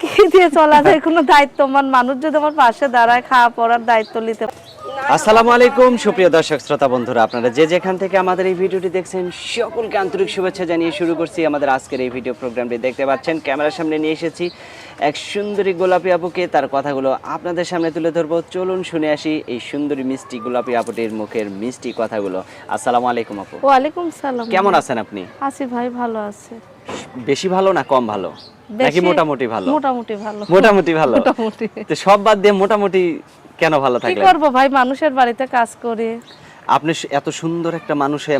কি দিয়ে চলা যায়? কোনো দায়িত্ববান মানুষ যদি আমার পাশে দাঁড়ায়, খাওয়া পড়ার দায়িত্ব নিতে। আসসালামু আলাইকুম সুপ্রিয় দর্শক শ্রোতা বন্ধুরা, আপনারা যে যেখান থেকে আমাদের এই ভিডিওটি দেখছেন সকলকে আন্তরিক শুভেচ্ছা জানিয়ে শুরু করছি আমাদের আজকের এই ভিডিও প্রোগ্রামটি। দেখতে পাচ্ছেন ক্যামেরার সামনে নিয়ে এসেছি এক সুন্দরী গোলাপি আপুকে, তার কথাগুলো আপনাদের সামনে তুলে ধরবো। চলুন শুনে আসি এই সুন্দরী মিষ্টি গোলাপি আপুটির মুখের মিষ্টি কথাগুলো। আসসালামু আলাইকুম আপু। ওয়ালাইকুম সালাম। কেমন আছেন আপনি? আছি ভাই, ভালো আছে। বেশি ভালো না কম ভালো নাকি মোটামুটি ভালো? মোটামুটি ভালো। মোটামুটি ভালো। মোটামুটি। তো সব বাদ দিয়ে মোটামুটি কেন ভালো কি থাকলেন? করব ভাই, মানুষের বাড়িতে কাজ করি। আপনি এত সুন্দর একটা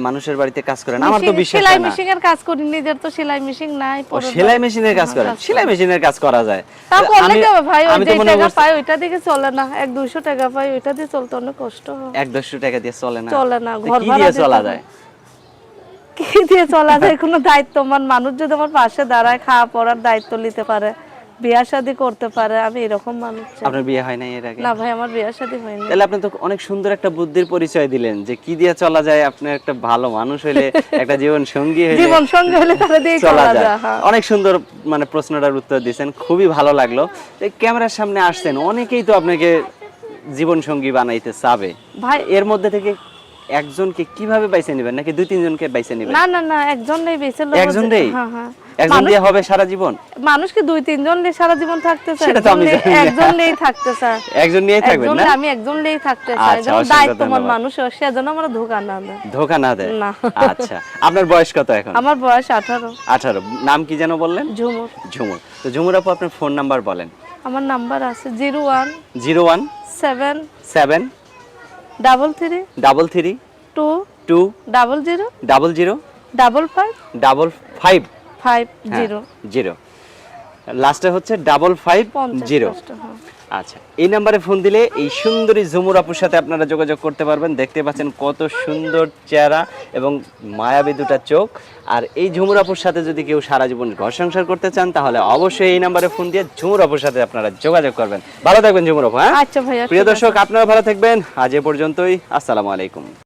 মানুষের বাড়িতে কাজ করেন, আমার তো বিশ্বাস সেলাই হয় না। মেশিনের কাজ করি, নিজের তো সেলাই মেশিন নাই। ও সেলাই মেশিনের কাজ করেন? সেলাই মেশিনের কাজ করা যায়। তা করলে কি হবে ভাই? ওই আমি যে তো মনে টাকা করছি পাই ওইটা দিয়ে চলে না। 1-200 টাকা পাই, ওইটা দিয়ে চলতে অনেক কষ্ট হয়। 1-200 টাকা দিয়ে চলে না। চলে না, তো ঘর কি ভাড়া দিয়ে দিতে চলা হয়। যায়? কি দিয়ে চলা যায়? কোনো দায়িত্ববান মানুষ যদি আমার পাশে দাঁড়ায়, খাওয়া পড়ার দায়িত্ব নিতে পারে, বিয়ে শাদী করতে পারে, আমি এরকম মানুষ চাই। আপনার বিয়ে হয় না এর আগে? না ভাই, আমার বিয়ে শাদী হয়নি। তাহলে আপনি তো অনেক সুন্দর একটা বুদ্ধির পরিচয় দিলেন যে কি দিয়ে চলা যায়। আপনি একটা ভালো মানুষ হইলে, একটা জীবন সঙ্গী হইলে, জীবন সঙ্গী হলে তাহলে দিয়ে চলা চলা যায়। যায়। হ্যাঁ। অনেক সুন্দর প্রশ্নটার উত্তর দিয়েছেন, খুবই ভালো লাগলো। তো ক্যামেরার সামনে আসছেন, অনেকেই তো আপনাকে জীবন সঙ্গী বানাইতে চাবে ভাই এর মধ্যে থেকে একজনকে কিভাবে বাইছে নেবেন, নাকি 2-3 জনকে বাইছে নেবেন? না না না, একজন নেই বেঁচে লোক। একজনই? হ্যাঁ হ্যাঁ। একজন দিয়ে হবে সারা জীবন? মানুষ কি 2-3 জন নিয়ে সারা জীবন থাকতে চায়? সেটা তো আমি জানি না। একজন নিয়েই থাকতে চায়। একজন নিয়েই থাকবেন না? আমি একজন নিয়েই থাকতে চাই, আচ্ছা, যেন অসংখ্য দায়িত্ববান ধন্যবাদ। মানুষ হয়, সেজন্য আমরা ধোঁকা না দেয়। ধোঁকা না দেয়? না। আচ্ছা, আপনার বয়স কত এখন? আমার বয়স 18। 18। নাম কি যেন বললেন? ঝুমুর। ঝুমুর। তো ঝুমুর আপু, আপনার ফোন নাম্বার বলেন। আমার নাম্বার আছে 01 01 7 7 33 33 2 2 00 00 55 55 50। 0 লাস্টে হচ্ছে 550। হ্যাঁ। আচ্ছা, এই নাম্বারে ফোন দিলে এই সুন্দরী ঝুমুর আপুর সাথে আপনারা যোগাযোগ করতে পারবেন। দেখতে পাচ্ছেন কত সুন্দর চেহারা এবং মায়াবী দুটা চোখ। আর এই ঝুমুর আপুর সাথে যদি কেউ সারা জীবন ঘর সংসার করতে চান, তাহলে অবশ্যই এই নাম্বারে ফোন দিয়ে ঝুমুর আপুর সাথে আপনারা যোগাযোগ করবেন। ভালো থাকবেন ঝুমুর আপু। হ্যাঁ, আচ্ছা ভাইয়া, প্রিয় ঠিক আছে। দর্শক, আপনারা ভালো থাকবেন। আজ এ পর্যন্তই। আসসালামু আলাইকুম।